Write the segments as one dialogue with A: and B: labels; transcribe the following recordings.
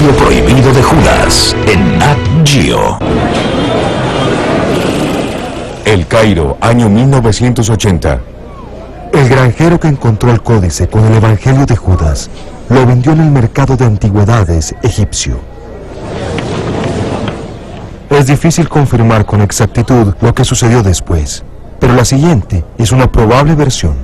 A: Evangelio prohibido de Judas en Nat Geo.
B: El Cairo, año 1980.
C: El granjero que encontró el códice con el Evangelio de Judas lo vendió en el mercado de antigüedades egipcio. Es difícil confirmar con exactitud lo que sucedió después, pero la siguiente es una probable versión.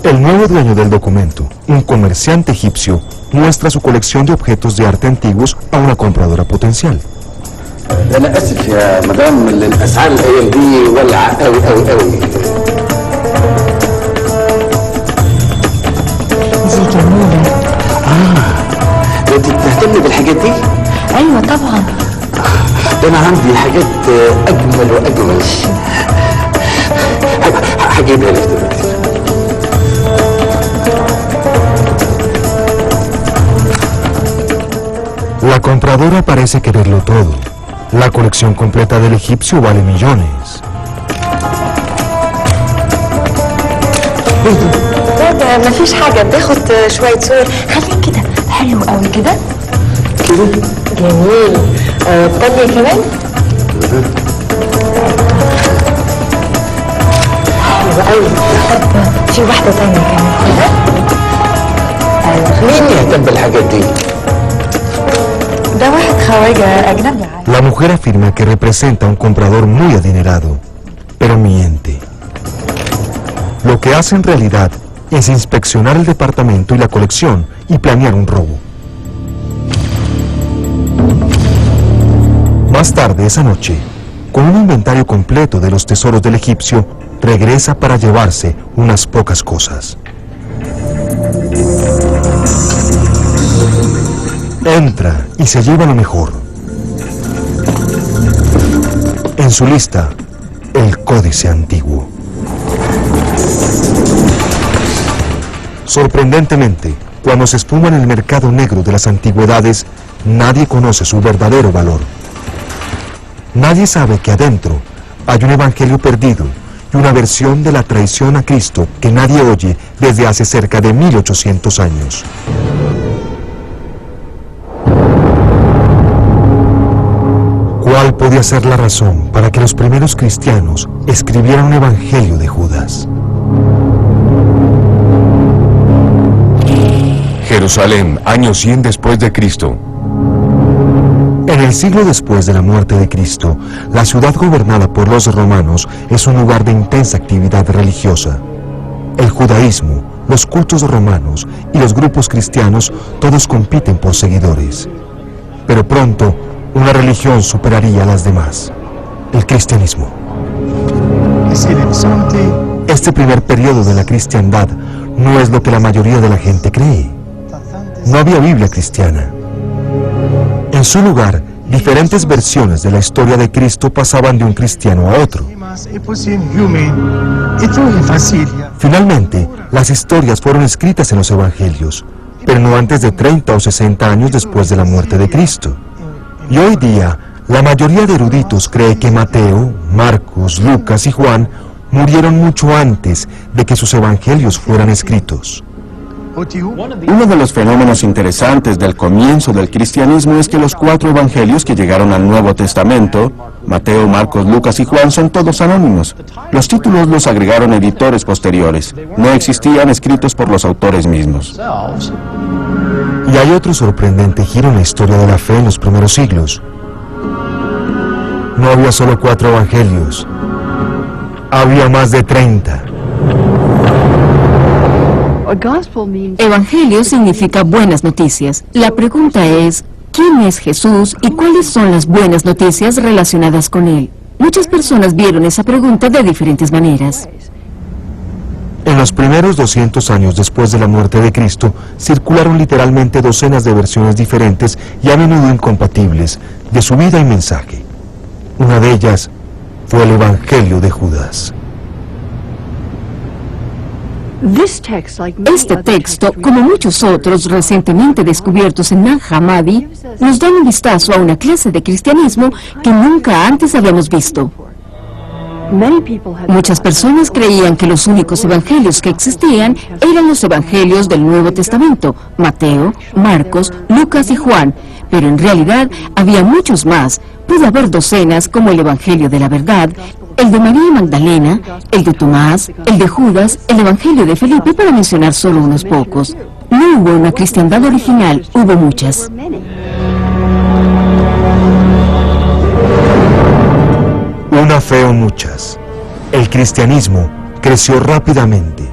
C: El nuevo dueño del documento, un comerciante egipcio, muestra su colección de objetos de arte antiguos a una compradora potencial.
D: أنا آسف يا مدام الأسعار الأيام دي ولع قوي قوي قوي.
E: دي جميلة.
D: ده أنت بتهتمي بالحاجات دي؟
E: أيوة طبعا.
D: ده أنا عندي حاجات أجمل وأجمل. هجيبها لك دلوقتي.
C: La compradora parece quererlo todo. La colección completa del egipcio vale millones.
E: طب مفيش حاجة بتاخد شوية صور. خليك كده حلو قوي كده.
D: كده؟
E: جميل. طب كمان؟ حلو قوي. طب في واحدة تانية كمان كده.
D: مين يهتم بالحاجات دي؟
E: ده واحد خواجة أجنبي.
C: La mujer afirma que representa a un comprador muy adinerado, pero miente. Lo que hace en realidad es inspeccionar el departamento y la colección y planear un robo. Más tarde esa noche, con un inventario completo de los tesoros del egipcio, regresa para llevarse unas pocas cosas. Entra y se lleva lo mejor. En su lista, el códice antiguo. Sorprendentemente, cuando se espuma en el mercado negro de las antigüedades, nadie conoce su verdadero valor. Nadie sabe que adentro hay un evangelio perdido y una versión de la traición a Cristo que nadie oye desde hace cerca de 1800 años. ¿Cuál podía ser la razón para que los primeros cristianos escribieran un evangelio de Judas?
B: Jerusalén, año 100 después de Cristo.
C: En el siglo después de la muerte de Cristo, la ciudad gobernada por los romanos es un lugar de intensa actividad religiosa. El judaísmo, los cultos romanos y los grupos cristianos todos compiten por seguidores. Pero pronto, una religión superaría a las demás: el cristianismo. Este primer periodo de la cristiandad no es lo que la mayoría de la gente cree. No había Biblia cristiana. En su lugar, diferentes versiones de la historia de Cristo pasaban de un cristiano a otro. Finalmente, las historias fueron escritas en los evangelios, pero no antes de 30 o 60 años después de la muerte de Cristo. Y hoy día, la mayoría de eruditos cree que Mateo, Marcos, Lucas y Juan murieron mucho antes de que sus evangelios fueran escritos.
F: Uno de los fenómenos interesantes del comienzo del cristianismo es que los 4 evangelios que llegaron al Nuevo Testamento, Mateo, Marcos, Lucas y Juan, son todos anónimos. Los títulos los agregaron editores posteriores. No existían escritos por los autores mismos.
C: Y hay otro sorprendente giro en la historia de la fe en los primeros siglos. No había solo 4 evangelios. Había más de 30.
G: Evangelio significa buenas noticias. La pregunta es, ¿quién es Jesús y cuáles son las buenas noticias relacionadas con él? Muchas personas vieron esa pregunta de diferentes maneras.
C: En los primeros 200 años después de la muerte de Cristo, circularon literalmente docenas de versiones diferentes y a menudo incompatibles de su vida y mensaje. Una de ellas fue el Evangelio de Judas.
G: Este texto, como muchos otros recientemente descubiertos en Nag Hammadi, nos da un vistazo a una clase de cristianismo que nunca antes habíamos visto. Muchas personas creían que los únicos evangelios que existían eran los evangelios del Nuevo Testamento, Mateo, Marcos, Lucas y Juan, pero en realidad había muchos más. Pudo haber docenas como el Evangelio de la Verdad, el de María Magdalena, el de Tomás, el de Judas, el Evangelio de Felipe, para mencionar solo unos pocos. No hubo una cristiandad original, hubo muchas.
C: Una fe o muchas. El cristianismo creció rápidamente.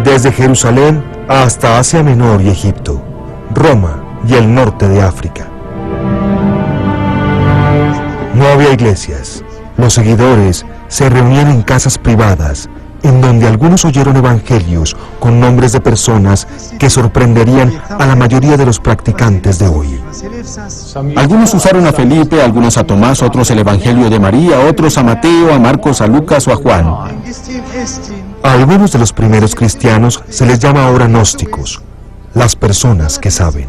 C: Desde Jerusalén hasta Asia Menor y Egipto, Roma y el norte de África. No había iglesias. Los seguidores se reunían en casas privadas, en donde algunos oyeron evangelios con nombres de personas que sorprenderían a la mayoría de los practicantes de hoy.
F: Algunos usaron a Felipe, algunos a Tomás, otros el Evangelio de María, otros a Mateo, a Marcos, a Lucas o a Juan.
C: A algunos de los primeros cristianos se les llama ahora gnósticos, las personas que saben.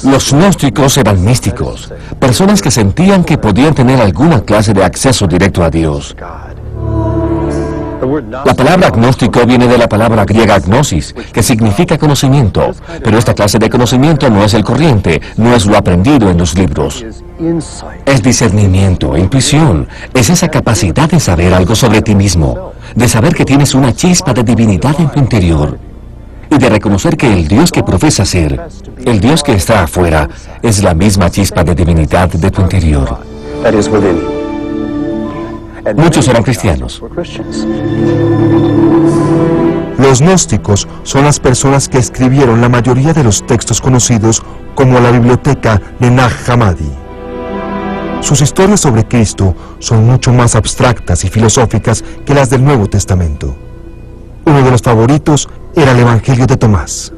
A: Los gnósticos eran místicos, personas que sentían que podían tener alguna clase de acceso directo a Dios. La palabra gnóstico viene de la palabra griega gnosis, que significa conocimiento, pero esta clase de conocimiento no es el corriente, no es lo aprendido en los libros. Es discernimiento, intuición, es esa capacidad de saber algo sobre ti mismo, de saber que tienes una chispa de divinidad en tu interior, y de reconocer que el Dios que profesa ser, el Dios que está afuera, es la misma chispa de divinidad de tu interior. Muchos eran cristianos.
C: Los gnósticos son las personas que escribieron la mayoría de los textos conocidos como la biblioteca de Nag Hammadi. Sus historias sobre Cristo son mucho más abstractas y filosóficas que las del Nuevo Testamento. Uno de los favoritos era el Evangelio de Tomás.